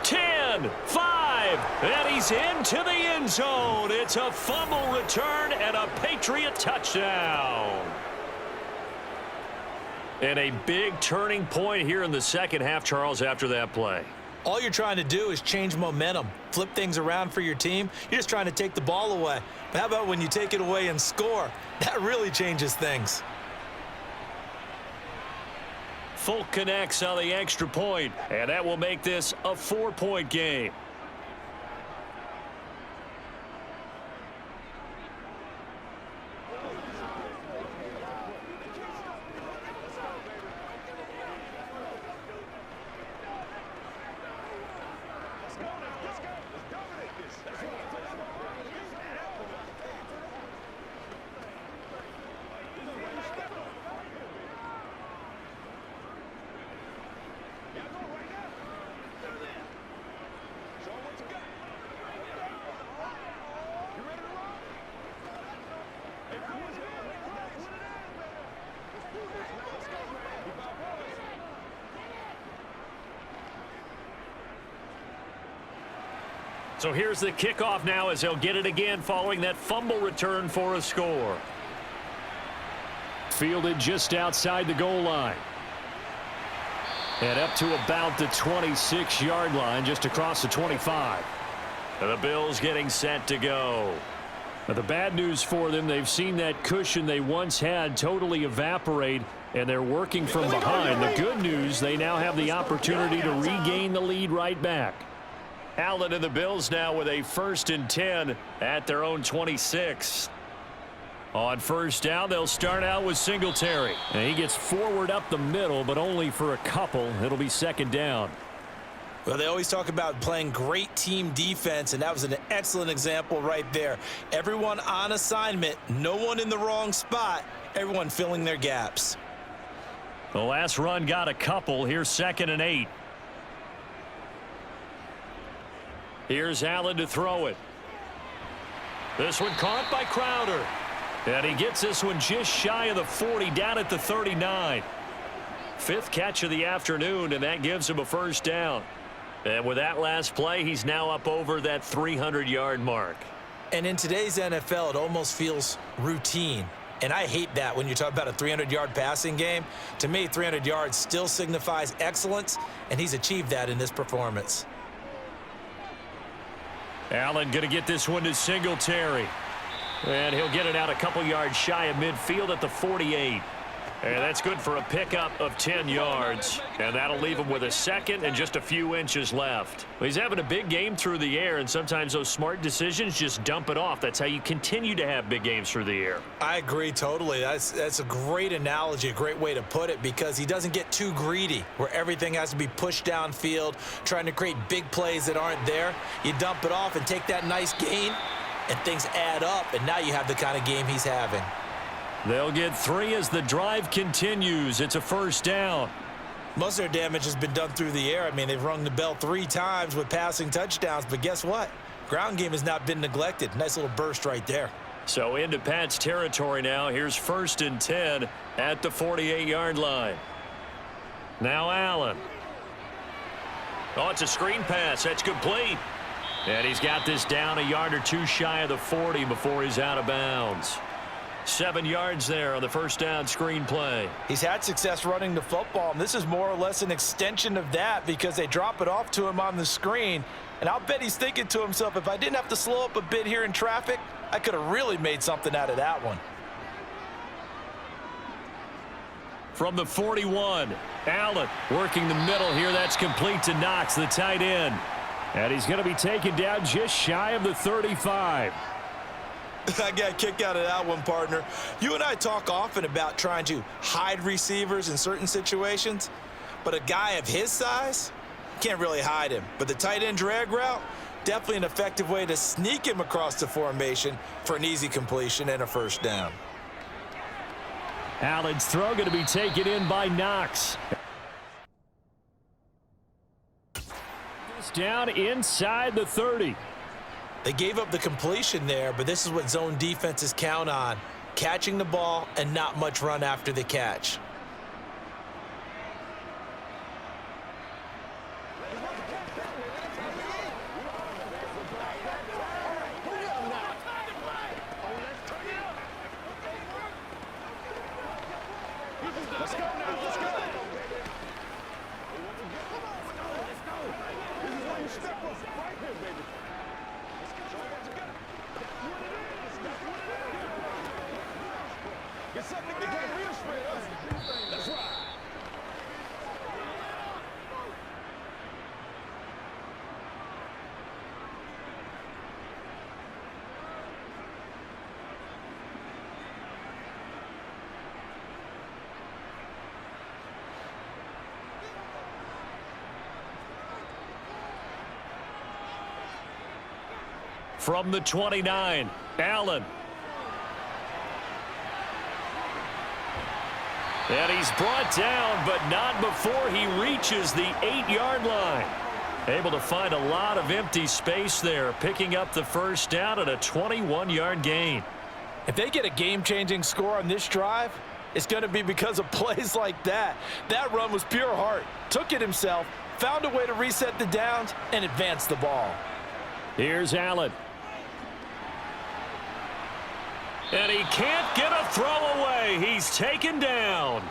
10, 10, 5, and he's into the end zone. It's a fumble return and a Patriot touchdown. And a big turning point here in the second half, Charles, after that play. All you're trying to do is change momentum, flip things around for your team. You're just trying to take the ball away. But how about when you take it away and score? That really changes things. Folk connects on the extra point, and that will make this a 4-point game. So here's the kickoff now as they'll get it again following that fumble return for a score. Fielded just outside the goal line. And up to about the 26-yard line, just across the 25. And the Bills getting set to go. Now the bad news for them, they've seen that cushion they once had totally evaporate, and they're working from behind. The good news, they now have the opportunity to regain the lead right back. Allen and the Bills now with a 1st and 10 at their own 26. On first down, they'll start out with Singletary. And he gets forward up the middle, but only for a couple. It'll be 2nd down. Well, they always talk about playing great team defense, and that was an excellent example right there. Everyone on assignment, no one in the wrong spot, everyone filling their gaps. The last run got a couple. Here's 2nd and 8. Here's Allen to throw it. This one caught by Crowder. And he gets this one just shy of the 40, down at the 39. 5th catch of the afternoon, and that gives him a 1st down. And with that last play, he's now up over that 300-yard mark. And in today's NFL, it almost feels routine. And I hate that when you talk about a 300-yard passing game. To me, 300 yards still signifies excellence, and he's achieved that in this performance. Allen going to get this one to Singletary. And he'll get it out a couple yards shy of midfield at the 48. And that's good for a pickup of 10 yards. And that'll leave him with a 2nd and just a few inches left. He's having a big game through the air, and sometimes those smart decisions just dump it off. That's how you continue to have big games through the air. I agree totally. That's a great analogy, a great way to put it, because he doesn't get too greedy where everything has to be pushed downfield, trying to create big plays that aren't there. You dump it off and take that nice gain, and things add up, and now you have the kind of game he's having. They'll get 3 as the drive continues. It's a 1st down. Most of their damage has been done through the air. I mean, they've rung the bell 3 times with passing touchdowns, but guess what? Ground game has not been neglected. Nice little burst right there. So into Pat's territory now. Here's 1st and 10 at the 48-yard line. Now Allen. Oh, it's a screen pass. That's complete. And he's got this down a yard or 2 shy of the 40 before he's out of bounds. 7 yards there on the 1st down screen play. He's had success running the football, and this is more or less an extension of that because they drop it off to him on the screen. And I'll bet he's thinking to himself, if I didn't have to slow up a bit here in traffic, I could have really made something out of that one. From the 41, Allen working the middle here. That's complete to Knox, the tight end. And he's going to be taken down just shy of the 35. I got a kick out of that one, partner. You and I talk often about trying to hide receivers in certain situations, but a guy of his size can't really hide him. But the tight end drag route, definitely an effective way to sneak him across the formation for an easy completion and a 1st down. Allen's throw going to be taken in by Knox. It's down inside the 30. They gave up the completion there, but this is what zone defenses count on. Catching the ball and not much run after the catch. Let's go now. Let's go. This is where you step up right here, baby. Let's go. Show what you got. That's what it is. That's what it is. Get something to get real straight up. That's right. From the 29, Allen. And he's brought down, but not before he reaches the 8-yard line. Able to find a lot of empty space there, picking up the first down at a 21-yard gain. If they get a game-changing score on this drive, it's going to be because of plays like that. That run was pure heart. Took it himself, found a way to reset the downs, and advance the ball. Here's Allen. And he can't get a throw away. He's taken down.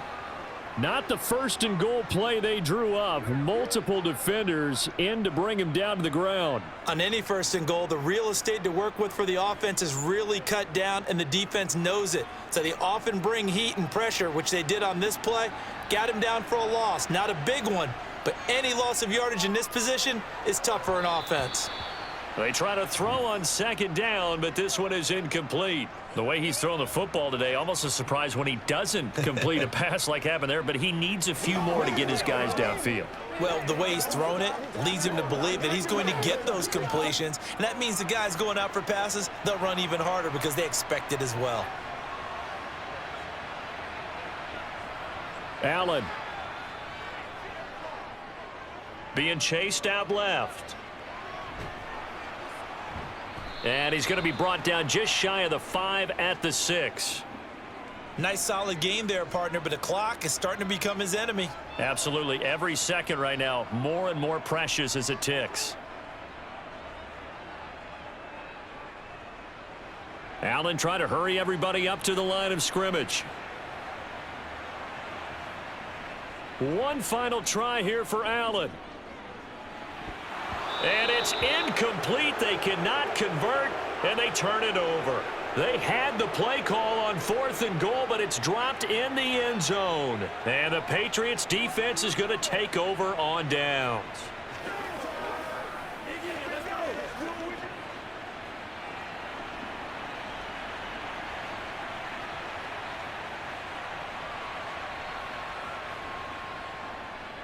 Not the first and goal play they drew up. Multiple defenders in to bring him down to the ground. On any first and goal, the real estate to work with for the offense is really cut down, and the defense knows it. So they often bring heat and pressure, which they did on this play. Got him down for a loss. Not a big one, but any loss of yardage in this position is tough for an offense. They try to throw on second down, but this one is incomplete. The way he's throwing the football today, almost a surprise when he doesn't complete a pass like happened there, but he needs a few more to get his guys downfield. Well, the way he's thrown it leads him to believe that he's going to get those completions, and that means the guys going out for passes, they'll run even harder because they expect it as well. Allen. Being chased out left. And he's going to be brought down just shy of the 5 at the 6. Nice solid game there, partner, but the clock is starting to become his enemy. Absolutely. Every second right now, more and more precious as it ticks. Allen trying to hurry everybody up to the line of scrimmage. One final try here for Allen. And it's incomplete. They cannot convert, and they turn it over. They had the play call on 4th and goal, but it's dropped in the end zone. And the Patriots defense is going to take over on downs.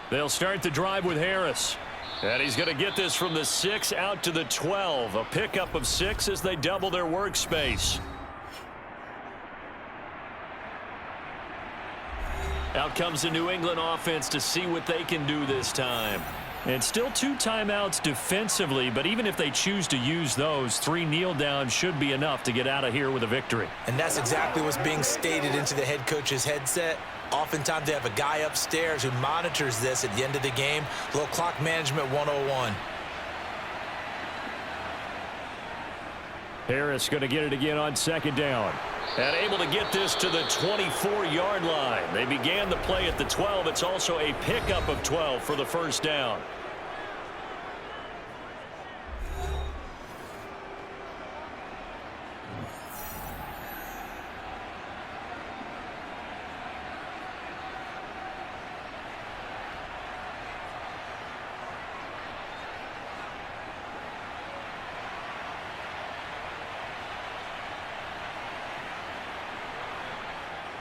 They'll start the drive with Harris. And he's going to get this from the 6 out to the 12. A pickup of 6 as they double their workspace. Out comes the New England offense to see what they can do this time. And still 2 timeouts defensively, but even if they choose to use those, 3 kneel downs should be enough to get out of here with a victory. And that's exactly what's being stated into the head coach's headset. Oftentimes they have a guy upstairs who monitors this at the end of the game. A little clock management 101. Harris going to get it again on second down. And able to get this to the 24-yard line. They began the play at the 12. It's also a pickup of 12 for the first down.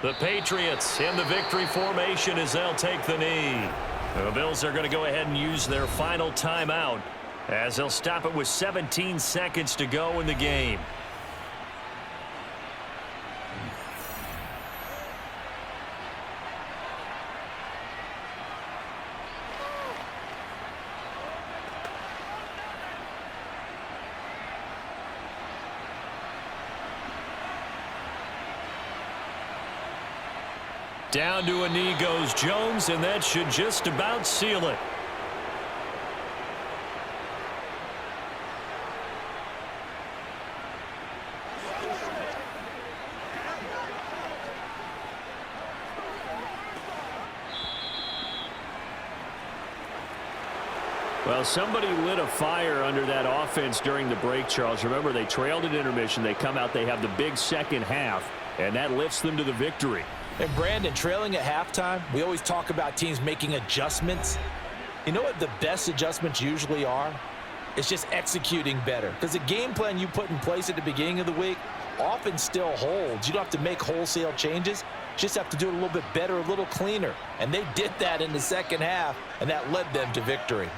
The Patriots in the victory formation as they'll take the knee. The Bills are going to go ahead and use their final timeout as they'll stop it with 17 seconds to go in the game. Down to a knee goes Jones, and that should just about seal it. Well, somebody lit a fire under that offense during the break, Charles. Remember, they trailed at intermission. They come out, they have the big second half, and that lifts them to the victory. And Brandon, trailing at halftime, we always talk about teams making adjustments. You know what the best adjustments usually are? It's just executing better. Because the game plan you put in place at the beginning of the week often still holds. You don't have to make wholesale changes. You just have to do it a little bit better, a little cleaner. And they did that in the second half, and that led them to victory.